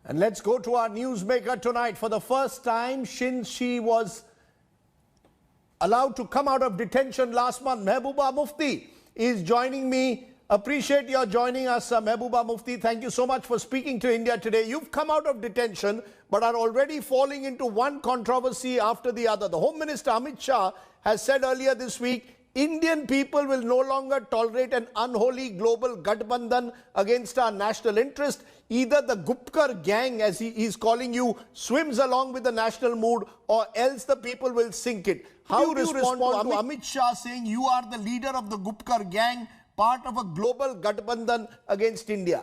And let's go to our newsmaker tonight. For the first time since she was allowed to come out of detention last month, Mehbooba Mufti is joining me. Appreciate your joining us, Mehbooba Mufti. Thank you so much for speaking to India today. You've come out of detention but are already falling into one controversy after the other. The Home Minister Amit Shah has said earlier this week, Indian people will no longer tolerate an unholy global Gathbandhan against our national interest. Either the Gupkar gang, as he is calling you, swims along with the national mood, or else the people will sink it. How do you respond to Amit Shah saying you are the leader of the Gupkar gang, part of a global Gathbandhan against India?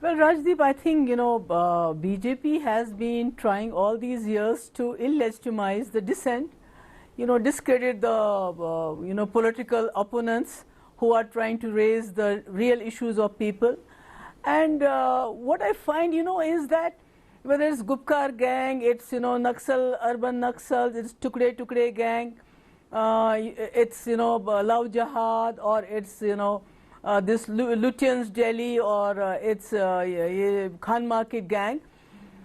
Well, Rajdeep, I think, BJP has been trying all these years to illegitimize the dissent, discredit the, political opponents who are trying to raise the real issues of people. And what I find, is that whether it's Gupkar gang, it's, Naxal, urban Naxal, it's Tukde gang, it's, Love Jihad, or it's, this Lutyens Delhi, or it's Khan Market gang.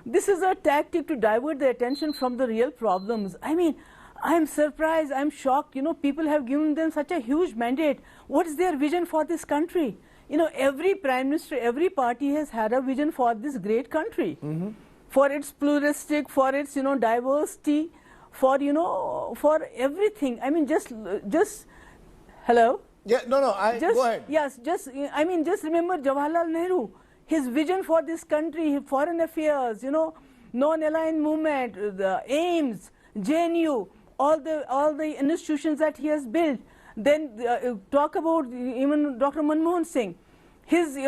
This is a tactic to divert the attention from the real problems. I mean, I'm surprised, I'm shocked, people have given them such a huge mandate. What is their vision for this country? Every prime minister, every party has had a vision for this great country, for its pluralistic, for its, diversity, for, for everything. I mean, just, hello? Yeah, no, go ahead. Yes, just remember Jawaharlal Nehru, his vision for this country, foreign affairs, non-aligned movement, the AIMS, JNU, all the institutions that he has built. Then talk about even Dr. Manmohan Singh, his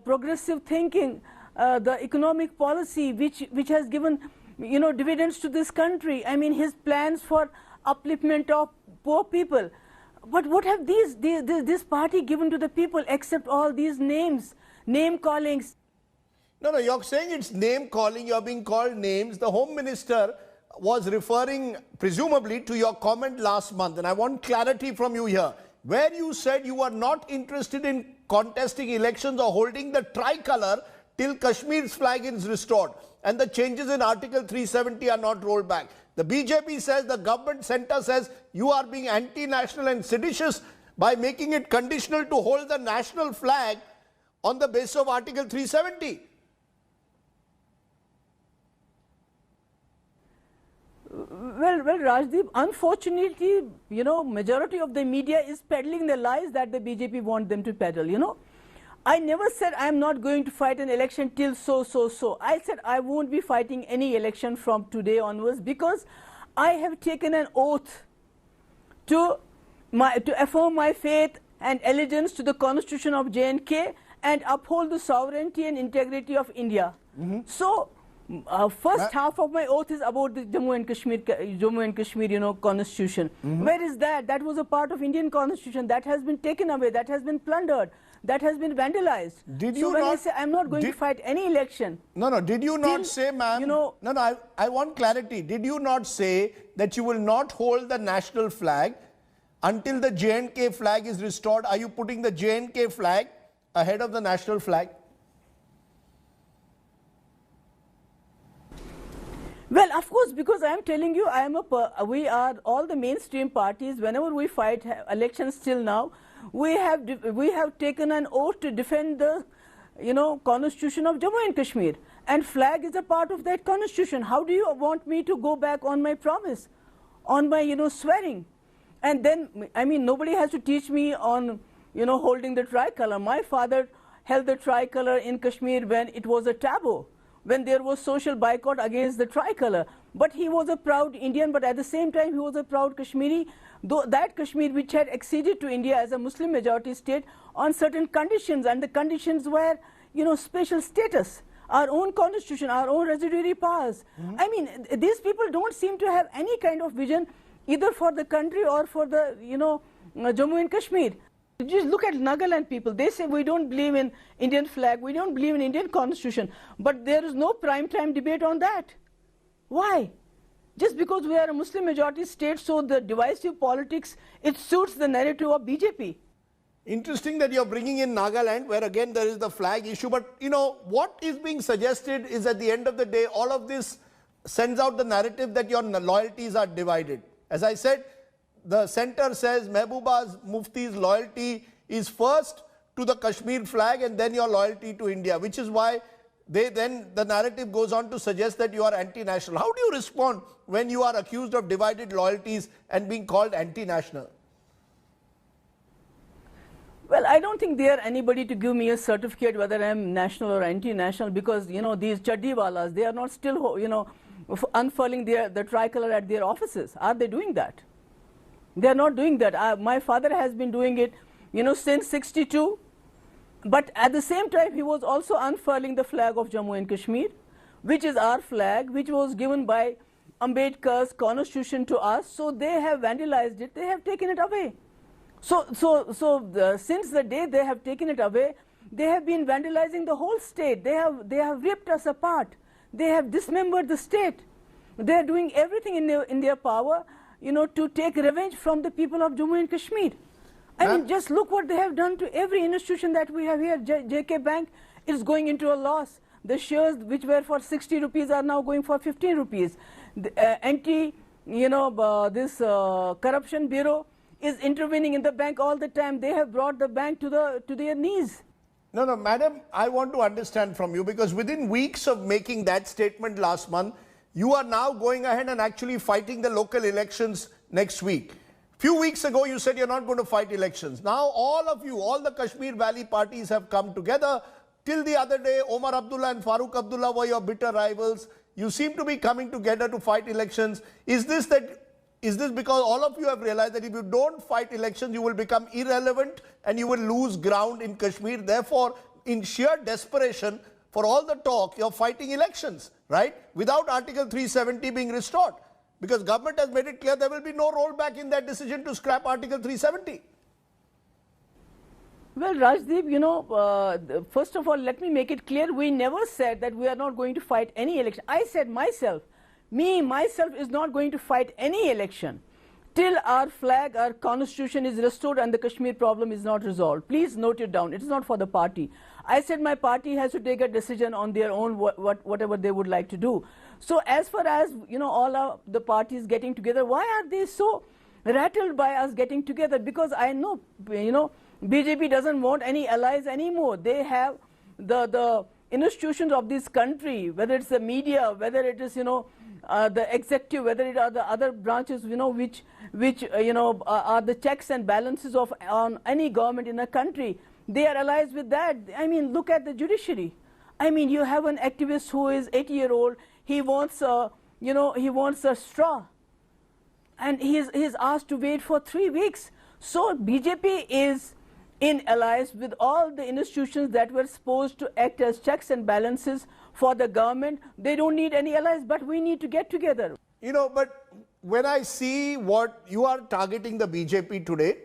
progressive thinking, the economic policy which has given dividends to this country. I mean, his plans for upliftment of poor people. But what have this party given to the people except all these names, name callings? No, you're saying it's name calling, you're being called names. The Home Minister was referring presumably to your comment last month, and I want clarity from you here, where you said you are not interested in contesting elections or holding the tricolour till Kashmir's flag is restored and the changes in Article 370 are not rolled back. The BJP says, the government centre says you are being anti-national and seditious by making it conditional to hold the national flag on the basis of Article 370. Well, Rajdeep, unfortunately, majority of the media is peddling the lies that the BJP want them to peddle, I never said I am not going to fight an election till so. I said I won't be fighting any election from today onwards because I have taken an oath to affirm my faith and allegiance to the Constitution of J&K and uphold the sovereignty and integrity of India. So, first half of my oath is about the Jammu and Kashmir, constitution. Where is that? That was a part of Indian constitution. That has been taken away. That has been plundered. That has been vandalized. I say I'm not going to fight any election. No, did you not say, ma'am? I want clarity. Did you not say that you will not hold the national flag until the J&K flag is restored? Are you putting the J&K flag ahead of the national flag? Well, of course, because I am telling you, we are all the mainstream parties. Whenever we fight elections till now, we have taken an oath to defend the, Constitution of Jammu and Kashmir, and flag is a part of that Constitution. How do you want me to go back on my promise, on my, swearing? And then, I mean, nobody has to teach me on, holding the tricolour. My father held the tricolour in Kashmir when it was a taboo, when there was social boycott against the tricolour. But he was a proud Indian, but at the same time he was a proud Kashmiri, though that Kashmir which had acceded to India as a Muslim majority state on certain conditions, and the conditions were, special status, our own constitution, our own residuary powers. I mean, these people don't seem to have any kind of vision either for the country or for the, Jammu and Kashmir. Just look at Nagaland people. They say we don't believe in Indian flag, we don't believe in Indian constitution. But there is no prime time debate on that. Why? Just because we are a Muslim majority state, so the divisive politics, it suits the narrative of BJP. Interesting that you're bringing in Nagaland, where again there is the flag issue. But you know, what is being suggested is at the end of the day, all of this sends out the narrative that your loyalties are divided. As I said, the center says Mehbooba's Mufti's loyalty is first to the Kashmir flag and then your loyalty to India, which is why the narrative goes on to suggest that you are anti-national. How do you respond when you are accused of divided loyalties and being called anti-national? Well, I don't think there anybody to give me a certificate whether I'm national or anti-national, because, you know, these chaddiwalas, they are not still, you know, unfurling the tricolor at their offices. Are they doing that? They are not doing that. My father has been doing it, you know, since '62. But at the same time, he was also unfurling the flag of Jammu and Kashmir, which is our flag, which was given by Ambedkar's constitution to us. So they have vandalized it. They have taken it away. Since the day they have taken it away, they have been vandalizing the whole state. They have ripped us apart. They have dismembered the state. They are doing everything in their power, you know, to take revenge from the people of Jammu and Kashmir. I mean, just look what they have done to every institution that we have here. JK Bank is going into a loss. The shares which were for 60 rupees are now going for 15 rupees. The corruption bureau is intervening in the bank all the time. They have brought the bank to their knees. No, madam, I want to understand from you, because within weeks of making that statement last month, you are now going ahead and actually fighting the local elections next week. Few weeks ago, you said you're not going to fight elections. Now, all of you, all the Kashmir Valley parties have come together. Till the other day, Omar Abdullah and Farooq Abdullah were your bitter rivals. You seem to be coming together to fight elections. Is this because all of you have realized that if you don't fight elections, you will become irrelevant and you will lose ground in Kashmir? Therefore, in sheer desperation, for all the talk, you're fighting elections, right? Without Article 370 being restored. Because government has made it clear there will be no rollback in that decision to scrap Article 370. Well, Rajdeep, you know, first of all, let me make it clear, we never said that we are not going to fight any election. I said myself is not going to fight any election till our flag, our constitution is restored and the Kashmir problem is not resolved. Please note it down. It is not for the party. I said my party has to take a decision on their own, whatever they would like to do. So as far as, you know, all of the parties getting together, why are they so rattled by us getting together? Because I know, you know, BJP doesn't want any allies anymore. They have the institutions of this country, whether it's the media, whether it is, you know, the executive, whether it are the other branches, you know, which are the checks and balances on any government in a country. They are allies with that. I mean, look at the judiciary. I mean, you have an activist who is 80-year-old. He wants a straw, and he is asked to wait for 3 weeks. So BJP is in alliance with all the institutions that were supposed to act as checks and balances for the government. They don't need any allies, but we need to get together. You know, but when I see what you are targeting the BJP today,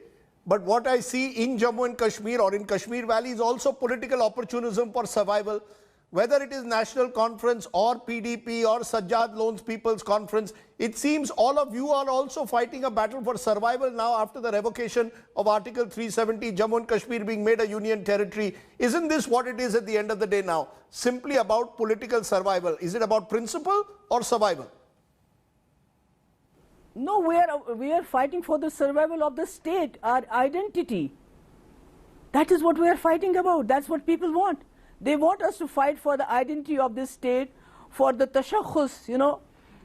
but what I see in Jammu and Kashmir or in Kashmir Valley is also political opportunism for survival. Whether it is National Conference or PDP or Sajjad Loans People's Conference, it seems all of you are also fighting a battle for survival now after the revocation of Article 370, Jammu and Kashmir being made a union territory. Isn't this what it is at the end of the day now? Simply about political survival. Is it about principle or survival? No, we are fighting for the survival of the state, our identity. That is what we are fighting about. That's what people want. They want us to fight for the identity of this state, for the tashakhus, you know,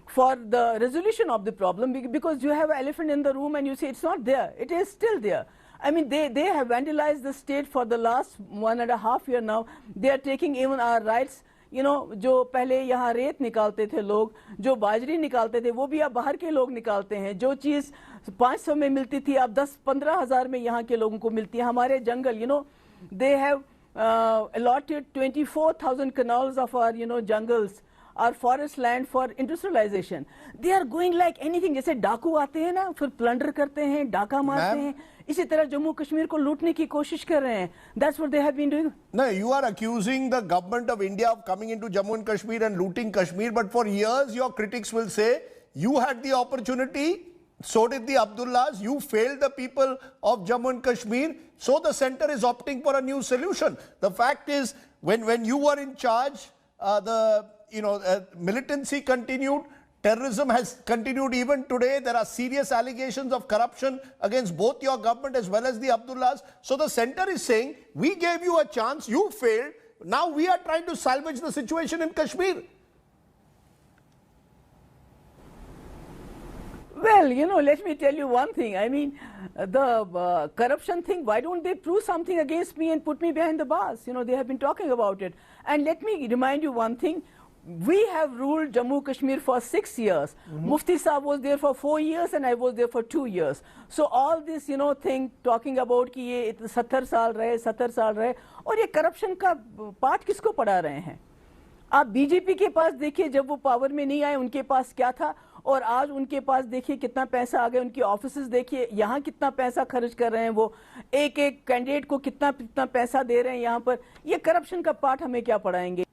for the resolution of the problem, because you have an elephant in the room and you say it's not there. It is still there. I mean, they have vandalized the state for the last 1.5 years now. They are taking even our rights. You know, जो पहले यहाँ रेत निकालते थे लोग, जो बाजरी निकालते थे, वो भी अब बाहर के लोग निकालते हैं. जो चीज़ 500 में मिलती थी, अब 10-15 हज़ार में यहाँ के लोगों को मिलती है. हमारे जंगल, you know, they have allotted 24,000 canals of our, you know, jungles, our forest land for industrialization. They are going like anything. जैसे डाकू आते हैं ना, फिर प्लंडर करते हैं, डाका मारते हैं. इसी तरह जम्मू कश्मीर को लूटने की कोशिश कर रहे हैं. That's what they have been doing. No, you are accusing the government of India of coming into Jammu and Kashmir and looting Kashmir, but for years your critics will say you had the opportunity So did the Abdullahs. You failed the people of Jammu and Kashmir. So the center is opting for a new solution. The fact is, when you were in charge, militancy continued. Terrorism has continued even today. There are serious allegations of corruption against both your government as well as the Abdullahs. So the center is saying, we gave you a chance, you failed. Now we are trying to salvage the situation in Kashmir. Well, let me tell you one thing. I mean, the corruption thing, why don't they prove something against me and put me behind the bars? They have been talking about it. And let me remind you one thing. We have ruled Jammu Kashmir for 6 years. Mufti Saab was there for 4 years and I was there for 2 years. So all this, thing talking about कि ये 70 साल रहे और ये corruption का पाठ किसको पढ़ा रहे हैं? आप बीजेपी के पास देखिए, जब वो पावर में नहीं आए उनके पास क्या था, और आज उनके पास देखिए कितना पैसा आ गया, उनकी ऑफिसेज देखिए, यहाँ कितना पैसा खर्च कर रहे हैं, वो एक कैंडिडेट को कितना पैसा दे रहे हैं यहाँ पर. ये करप्शन का पाठ हमें क्या पढ़ाएंगे?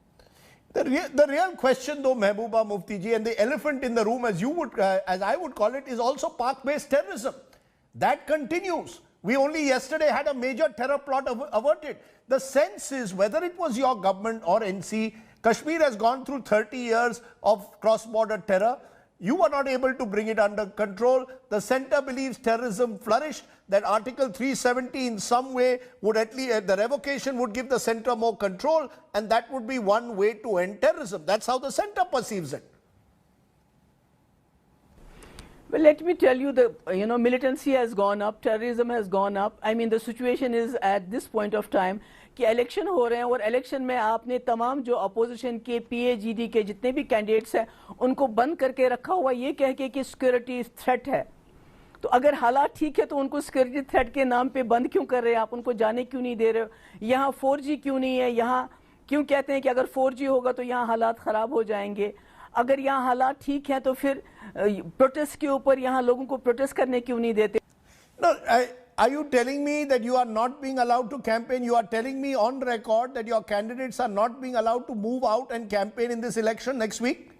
The real question though, Mehbooba Mufti ji, and the elephant in the room as I would call it, is also Pak-based terrorism. That continues. We only yesterday had a major terror plot averted. The sense is, whether it was your government or NC, Kashmir has gone through 30 years of cross-border terror. You were not able to bring it under control. The center believes terrorism flourished, that Article 370 in some way would at least, the revocation would give the center more control, and that would be one way to end terrorism. That's how the center perceives it. Well, let me tell you, the militancy has gone up, terrorism has gone up. I mean, the situation is at this point of time कि election हो रहे हैं, और election में आपने तमाम जो opposition के PAGD के जितने भी कैंडिडेट्स हैं उनको बंद करके रखा हुआ, ये कह के कि सिक्योरिटी थ्रेट है. तो अगर हालात ठीक है तो उनको सिक्योरिटी थ्रेट के नाम पे बंद क्यों कर रहे हैं आप? उनको जाने क्यों नहीं दे रहे हो? यहाँ 4G क्यों नहीं है? यहाँ क्यों कहते हैं कि अगर 4G होगा तो यहाँ हालात ख़राब हो जाएंगे? अगर यहाँ हालात ठीक हैं तो फिर प्रोटेस्ट के ऊपर यहाँ लोगों को प्रोटेस्ट करने क्यों नहीं देते? No, are you telling me that you are not being allowed to campaign? You are telling me on record that your candidates are not being allowed to move out and campaign in this election next week?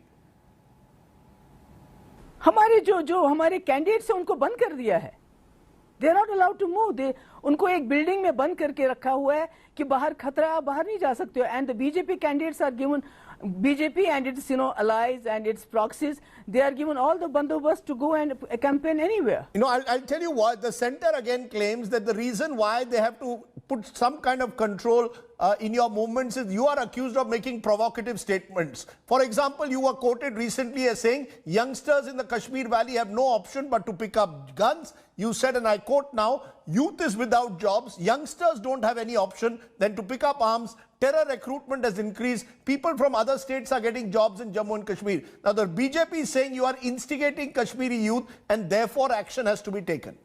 हमारे जो हमारे candidates हैं उनको बंद कर दिया है. They are not allowed to move. उनको एक बिल्डिंग में बंद करके रखा हुआ है कि बाहर खतरा, आप बाहर नहीं जा सकते हो. And the BJP candidates are given, BJP and its allies and its proxies, they are given all the bandobast to go and campaign anywhere. I'll tell you what, the center again claims that the reason why they have to put some kind of control in your movements is you are accused of making provocative statements. For example, you were quoted recently as saying youngsters in the Kashmir Valley have no option but to pick up guns. You said, and I quote now, youth is without jobs, youngsters don't have any option than to pick up arms. Terror recruitment has increased. People from other states are getting jobs in Jammu and Kashmir. Now the BJP is saying you are instigating Kashmiri youth and therefore action has to be taken.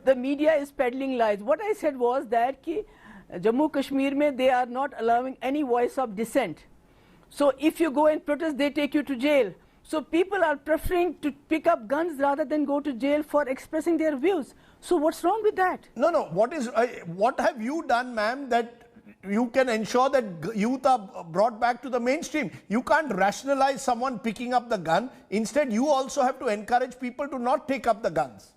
The media is peddling lies. What I said was that ki Jammu Kashmir mein they are not allowing any voice of dissent. So if you go and protest, they take you to jail. So people are preferring to pick up guns rather than go to jail for expressing their views. So what's wrong with that? No. What have you done, ma'am, that you can ensure that youth are brought back to the mainstream? You can't rationalize someone picking up the gun. Instead, you also have to encourage people to not take up the guns.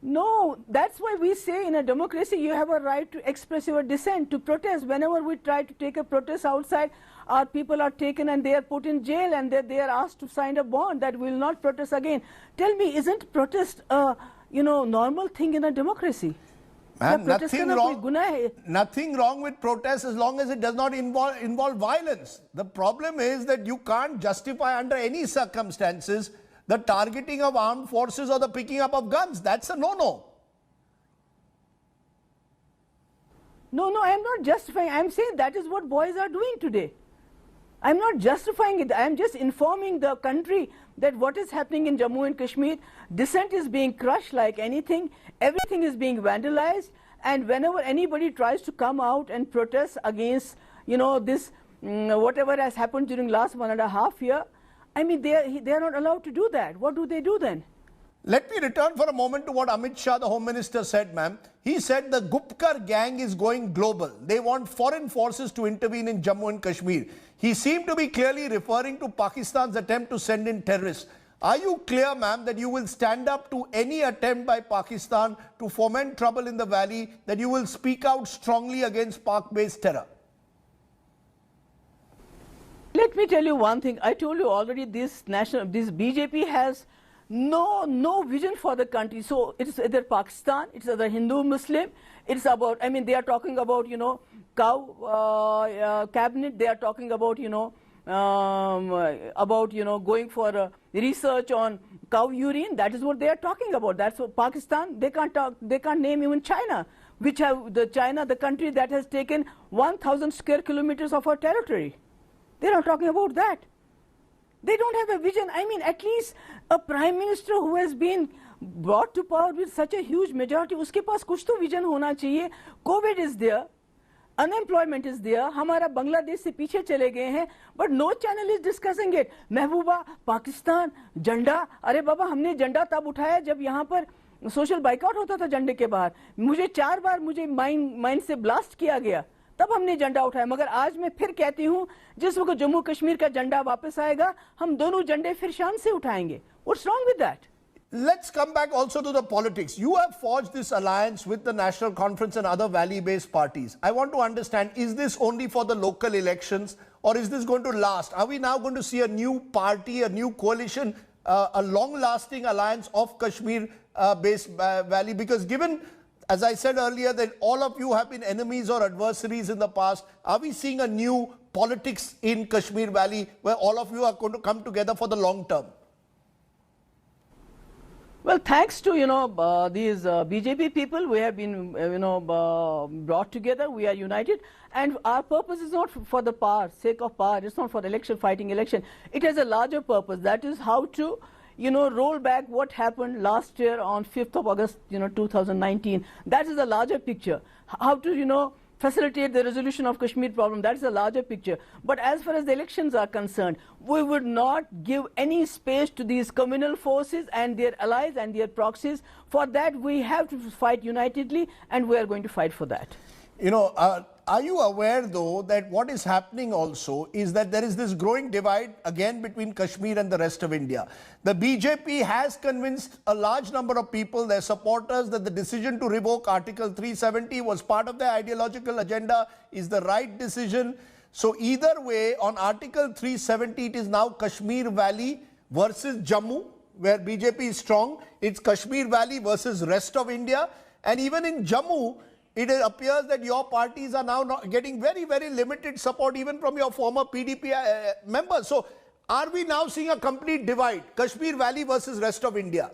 No, that's why we say in a democracy you have a right to express your dissent, to protest. Whenever we try to take a protest outside, our people are taken and they are put in jail and they are asked to sign a bond that we will not protest again. Tell me, isn't protest a normal thing in a democracy? Ma'am, nothing wrong with protest as long as it does not involve violence. The problem is that you can't justify under any circumstances the targeting of armed forces or the picking up of guns. That's a no-no. No, I am not justifying. I am saying that is what boys are doing today. I am not justifying it. I am just informing the country that what is happening in Jammu and Kashmir, dissent is being crushed like anything. Everything is being vandalized. And whenever anybody tries to come out and protest against, this, whatever has happened during last 1.5 years, I mean, they are not allowed to do that. What do they do then? Let me return for a moment to what Amit Shah, the Home Minister, said, ma'am. He said the Gupkar gang is going global. They want foreign forces to intervene in Jammu and Kashmir. He seemed to be clearly referring to Pakistan's attempt to send in terrorists. Are you clear, ma'am, that you will stand up to any attempt by Pakistan to foment trouble in the valley, that you will speak out strongly against Pak-based terror? Let me tell you one thing. I told you already this BJP has no vision for the country. So it's either Pakistan, it's either Hindu, Muslim. It's about, I mean, they are talking about, you know, cow cabinet. They are talking about, you know, going for research on cow urine. That is what they are talking about. That's what Pakistan, they can't name even China, which have the country that has taken 1,000 square kilometers of our territory. They're not talking about that. They don't have a vision. I mean, at least a prime minister who has been brought to power with such a huge majority, उसके पास कुछ तो vision होना चाहिए. COVID is there, unemployment is there. हमारा बांग्लादेश से पीछे चले गए हैं, but no channel is discussing it. महबूबा, पाकिस्तान, झंडा, अरे बाबा हमने झंडा तब उठाया जब यहाँ पर सोशल बाइकआउट होता था झंडे के बाहर. मुझे 4 बार माइन से ब्लास्ट किया गया, तब हमने झंडा उठाया. मगर आज मैं फिर कहती हूँ, जिस वक्त जम्मू कश्मीर का झंडा वापस आएगा, हम दोनों झंडे फिर शान से उठाएंगे. What's wrong with that? Let's come back also to the politics. You have forged this alliance with the National Conference and other valley-based parties. I want to understand, is this only for the local elections, or is this going to last? Are we now going to see a new party, a new coalition, a long-lasting alliance of Kashmir-based valley? Because given, as I said earlier, that all of you have been enemies or adversaries in the past, are we seeing a new politics in Kashmir Valley where all of you are going to come together for the long term? Well, thanks to, you know, these BJP people, we have been, brought together. We are united, and our purpose is not for the power, sake of power. It's not for election, fighting election. It has a larger purpose. That is how to, you know, roll back what happened last year on 5th of August, 2019. That is a larger picture. How to, you know, facilitate the resolution of Kashmir problem. That is a larger picture. But as far as the elections are concerned, we would not give any space to these communal forces and their allies and their proxies. For that, we have to fight unitedly, and we are going to fight for that. You know, are you aware, though, that what is happening also is that there is this growing divide again between Kashmir and the rest of India? The BJP has convinced a large number of people, their supporters, that the decision to revoke Article 370 was part of their ideological agenda, is the right decision. So either way, on Article 370, it is now Kashmir Valley versus Jammu, where BJP is strong. It's Kashmir Valley versus rest of India. And even in Jammu, it appears that your parties are now not getting very, very limited support even from your former PDP members. So are we now seeing a complete divide, Kashmir Valley versus rest of India?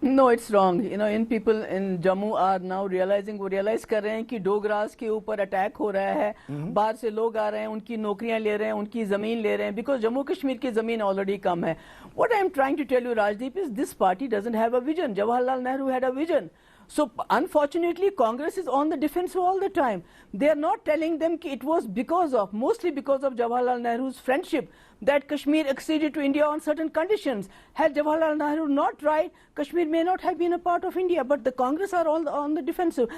No, it's wrong. You know, in people in Jammu are now realizing, वो realize कर रहे हैं कि डोगरास के ऊपर attack हो रहा है, बाहर से लोग आ रहे हैं, उनकी नौकरियां ले रहे हैं, उनकी ज़मीन ले रहे हैं, because जम्मू कश्मीर की ज़मीन already कम है. What I am trying to tell you, Rajdeep, is this party doesn't have a vision. Jawaharlal Nehru had a vision. So unfortunately, Congress is on the defensive all the time. They are not telling them that it was mostly because of Jawaharlal Nehru's friendship that Kashmir acceded to India on certain conditions. Had Jawaharlal Nehru not tried, Kashmir may not have been a part of India, but the Congress are all on the defensive.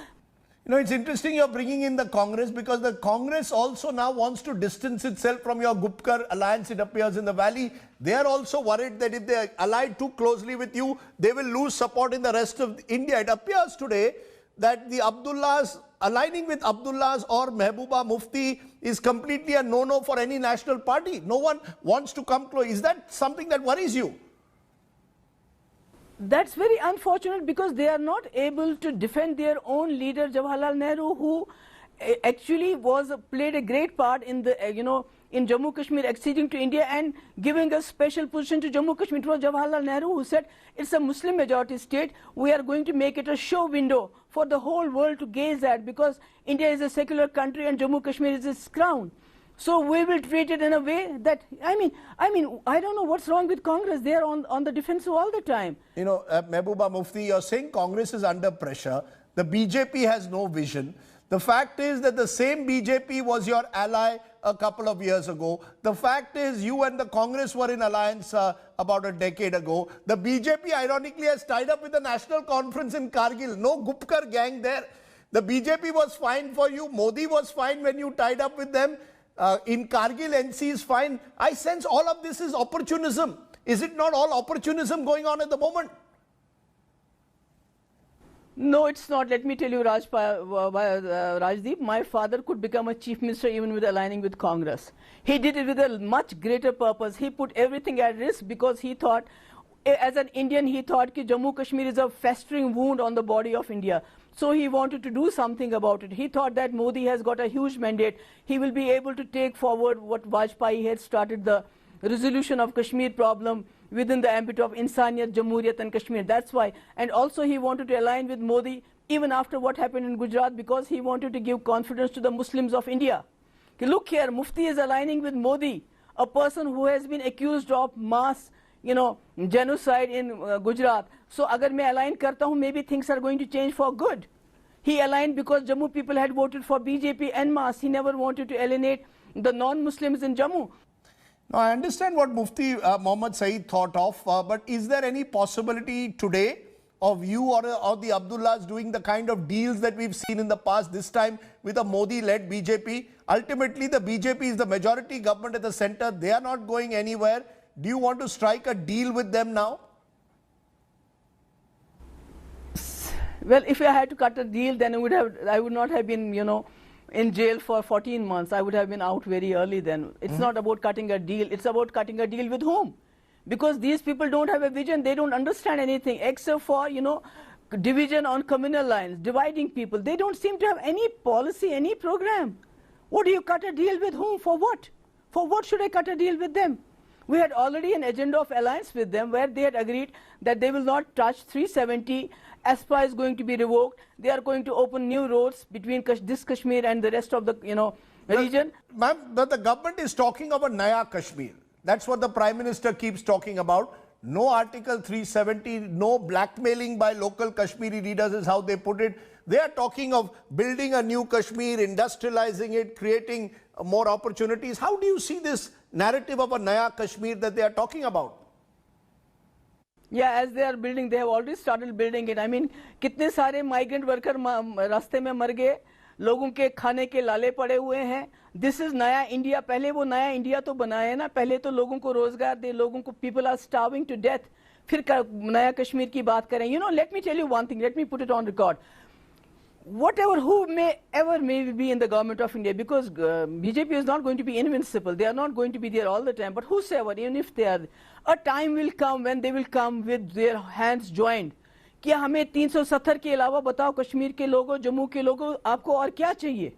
You know, it's interesting you're bringing in the Congress, because the Congress also now wants to distance itself from your Gupkar alliance, it appears, in the valley. They are also worried that if they ally too closely with you, they will lose support in the rest of India. It appears today that the Abdullahs, aligning with Abdullahs or Mehbooba Mufti is completely a no-no for any national party. No one wants to come close. Is that something that worries you? That's very unfortunate, because they are not able to defend their own leader, Jawaharlal Nehru, who actually played a great part in the, in Jammu Kashmir acceding to India and giving a special position to Jammu Kashmir. It was Jawaharlal Nehru who said, it's a Muslim majority state, we are going to make it a show window for the whole world to gaze at, because India is a secular country and Jammu Kashmir is its crown. So we will treat it in a way that, I mean, I don't know what's wrong with Congress. They are on the defensive all the time. You know, Mehbooba Mufti, you're saying Congress is under pressure. The BJP has no vision. The fact is that the same BJP was your ally a couple of years ago. The fact is you and the Congress were in alliance about a decade ago. The BJP, ironically, has tied up with the National Conference in Kargil. No Gupkar gang there. The BJP was fine for you. Modi was fine when you tied up with them. in Kargil, NC is fine. I sense all of this is opportunism. Is it not all opportunism going on at the moment? No, it's not. Let me tell you, Rajdeep, my father could become a chief minister even with aligning with Congress. He did it with a much greater purpose. He put everything at risk because he thought, as an Indian, he thought that Jammu Kashmir is a festering wound on the body of India. So he wanted to do something about it. He thought that Modi has got a huge mandate. He will be able to take forward what Vajpayee had started, the resolution of Kashmir problem within the ambit of Insaniyat, Jamhuriyat and Kashmir. That's why. And also he wanted to align with Modi even after what happened in Gujarat because he wanted to give confidence to the Muslims of India. Look here, Mufti is aligning with Modi, a person who has been accused of mass, genocide in Gujarat. So agar main align karta hu, maybe things are going to change for good. He aligned because Jammu people had voted for BJP en masse. He never wanted to alienate the non-Muslims in Jammu. Now, I understand what Mufti Mohammad Saeed thought of, but is there any possibility today of you or the Abdullahs doing the kind of deals that we've seen in the past, this time with a Modi-led BJP? Ultimately, the BJP is the majority government at the center. They are not going anywhere. Do you want to strike a deal with them now? Well, if I had to cut a deal, then I would not have been, in jail for 14 months. I would have been out very early then. It's not about cutting a deal. It's about cutting a deal with whom? Because these people don't have a vision. They don't understand anything except for, division on communal lines, dividing people. They don't seem to have any policy, any program. What do you cut a deal with whom? For what? For what should I cut a deal with them? We had already an agenda of alliance with them where they had agreed that they will not touch 370. ASPA is going to be revoked. They are going to open new roads between this Kashmir and the rest of the region. Ma'am, but the government is talking of a Naya Kashmir. That's what the Prime Minister keeps talking about. No Article 370, no blackmailing by local Kashmiri leaders is how they put it. They are talking of building a new Kashmir, industrializing it, creating more opportunities. How do you see this narrative of a Naya Kashmir that they are talking about? Yeah, as they are building, they have already started building it. I mean, कितने सारे migrant worker रास्ते में मर गए, लोगों के खाने के लाले पड़े हुए हैं. This is नया इंडिया. पहले वो नया इंडिया तो बनाए ना. पहले तो लोगों को रोजगार दे, लोगों को people are starving to death. फिर नया कश्मीर की बात करें. Let me tell you one thing. Let me put it on record. Who may be in the government of India, because BJP is not going to be invincible. They are not going to be there all the time. But whosoever, even if they are, a time will come when they will come with their hands joined. क्या हमें 370 के अलावा बताओ कश्मीर के लोगों, जम्मू के लोगों, आपको और क्या चाहिए?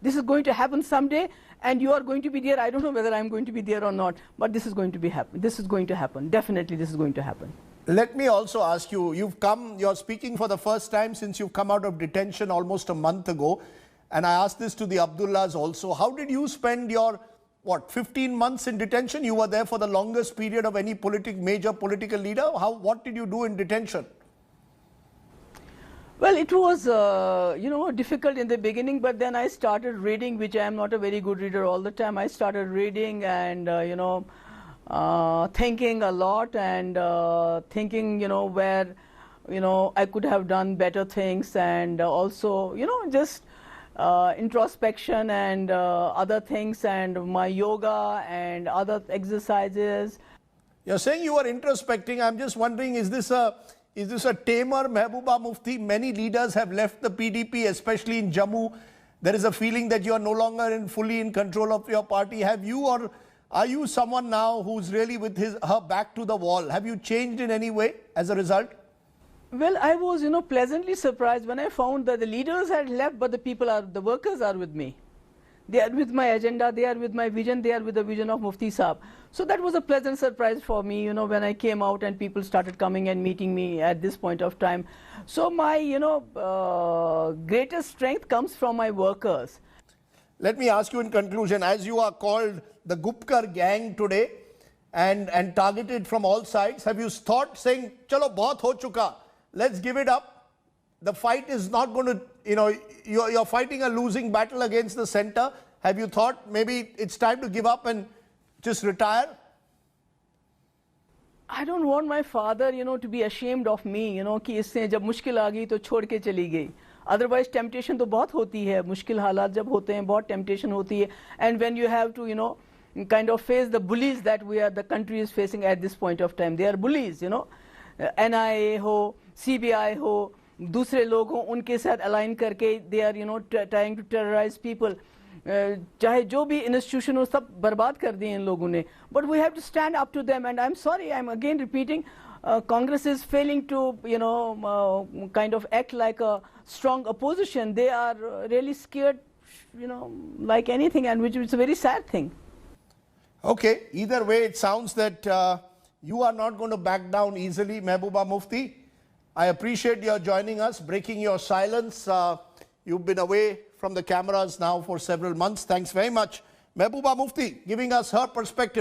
This is going to happen someday, and you are going to be there. I don't know whether I am going to be there or not, but this is going to happen. This is going to happen. Definitely, this is going to happen. Let me also ask you, you're speaking for the first time since you've come out of detention almost a month ago. And I asked this to the Abdullahs also. How did you spend your, 15 months in detention? You were there for the longest period of any major political leader. What did you do in detention? Well, it was, difficult in the beginning, but then I started reading, which I am not a very good reader all the time. I started reading and, thinking a lot and thinking, where, I could have done better things and also, just introspection and other things and my yoga and other exercises. You're saying you were introspecting. I'm just wondering, is this a tamer Mehbooba Mufti? Many leaders have left the PDP, especially in Jammu. There is a feeling that you are no longer fully in control of your party. Have you, or are you someone now who's really with her back to the wall? Have you changed in any way as a result? Well, I was, pleasantly surprised when I found that the leaders had left, but the workers are with me. They are with my agenda, they are with my vision, they are with the vision of Mufti Saab. So that was a pleasant surprise for me, when I came out and people started coming and meeting me at this point of time. So my, greatest strength comes from my workers. Let me ask you in conclusion, as you are called the Gupkar gang today and targeted from all sides, have you thought saying, chalo bahut ho chuka, let's give it up? The fight is not going to, you're fighting a losing battle against the center. Have you thought maybe it's time to give up and just retire? I don't want my father, to be ashamed of me, कि इसने जब मुश्किल आ गई तो छोड़ के चली गई. otherwise temptation तो बहुत होती है, मुश्किल हालात जब होते हैं बहुत temptation होती है, and when you have to, you know, kind of face the bullies that the country is facing at this point of time. They are bullies, you know, NIA हो, CBI हो, दूसरे लोग हों, उनके साथ align करके they are, you know, trying to terrorize people. चाहे जो भी इंस्टीट्यूशन हो सब बर्बाद कर दिए इन लोगों ने, but we have to stand up to them, and I'm sorry, I'm again repeating, Congress is failing to, you know, kind of act like a strong opposition. They are really scared, you know, like anything, and which is a very sad thing. Okay, either way, it sounds that you are not going to back down easily, Mehbooba Mufti. I appreciate your joining us, breaking your silence. You've been away from the cameras now for several months. Thanks very much. Mehbooba Mufti giving us her perspective.